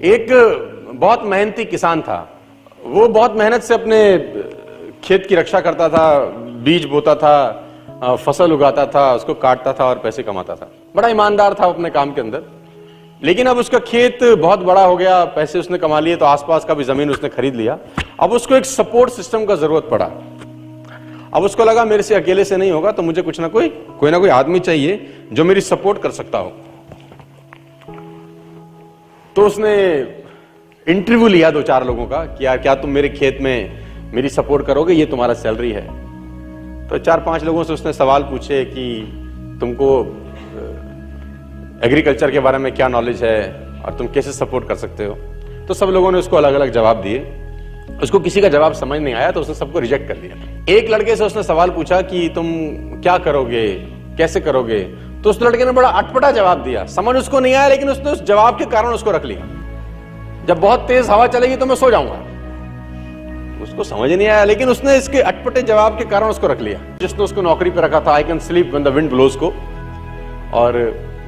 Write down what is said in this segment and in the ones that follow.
एक बहुत मेहनती किसान था। वो बहुत मेहनत से अपने खेत की रक्षा करता था, बीज बोता था, फसल उगाता था, उसको काटता था और पैसे कमाता था। बड़ा ईमानदार था अपने काम के अंदर। लेकिन अब उसका खेत बहुत बड़ा हो गया, पैसे उसने कमा लिए, तो आसपास का भी जमीन उसने खरीद लिया। अब उसको एक सपोर्ट सिस्टम का जरूरत पड़ा। अब उसको लगा मेरे से अकेले से नहीं होगा, तो मुझे कोई ना कोई आदमी चाहिए जो मेरी सपोर्ट कर सकता हो। तो उसने इंटरव्यू लिया 2-4 लोगों का कि यार क्या तुम मेरे खेत में मेरी सपोर्ट करोगे, ये तुम्हारा सैलरी है। तो 4-5 लोगों से उसने सवाल पूछे कि तुमको एग्रीकल्चर के बारे में क्या नॉलेज है और तुम कैसे सपोर्ट कर सकते हो। तो सब लोगों ने उसको अलग अलग जवाब दिए। उसको किसी का जवाब समझ नहीं आया तो उसने सबको रिजेक्ट कर दिया। एक लड़के से उसने सवाल पूछा कि तुम क्या करोगे, कैसे करोगे। तो उस लड़के ने बड़ा अटपटा जवाब दिया, समझ उसको नहीं आया, लेकिन उसने उस जवाब के कारण उसको रख लिया। जब बहुत तेज हवा चलेगी तो मैं सो जाऊंगा, उसको समझ नहीं आया, लेकिन उसने इसके अटपटे जवाब के कारण उसको रख लिया। जिसने उसको नौकरी पे रखा था, I can sleep when the wind blows को, और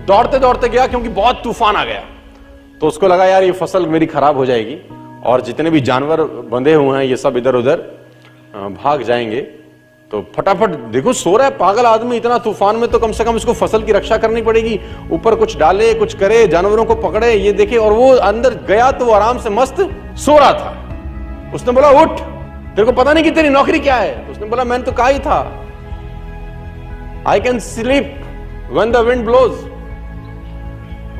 दौड़ते दौड़ते गया क्योंकि बहुत तूफान आ गया। तो उसको लगा यार ये फसल मेरी खराब हो जाएगी और जितने भी जानवर बंधे हुए हैं ये सब इधर उधर भाग जाएंगे। तो फटाफट, देखो सो रहा है पागल आदमी, इतना तूफान में तो कम से कम इसको फसल की रक्षा करनी पड़ेगी। ऊपर कुछ डाले, कुछ करे, जानवरों को पकड़े, ये देखे। और वो अंदर गया तो वो आराम से मस्त सो रहा था। उसने बोला उठ, तेरे को पता नहीं कि तेरी नौकरी क्या है। उसने बोला मैंने तो कहा ही था, I can sleep when the wind blows.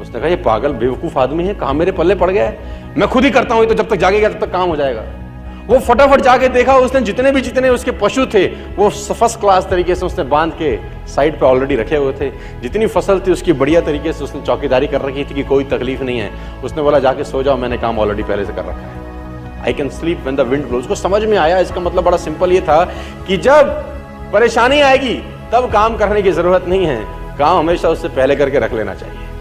उसने कहा ये पागल बेवकूफ आदमी है, कहां मेरे पल्ले पड़ गया है, मैं खुद ही करता हूं, तो जब तक जागेगा तब तक काम हो जाएगा। वो फटाफट जाके देखा, उसने जितने उसके पशु थे वो फर्स्ट क्लास तरीके से उसने बांध के साइड पे ऑलरेडी रखे हुए थे। जितनी फसल थी उसकी बढ़िया तरीके से उसने चौकीदारी कर रखी थी कि कोई तकलीफ नहीं है। उसने बोला जाके सो जाओ, मैंने काम ऑलरेडी पहले से कर रखा है। I can sleep when the wind blows. उसको समझ में आया, इसका मतलब बड़ा सिंपल ये था कि जब परेशानी आएगी तब काम करने की जरूरत नहीं है, काम हमेशा उससे पहले करके रख लेना चाहिए।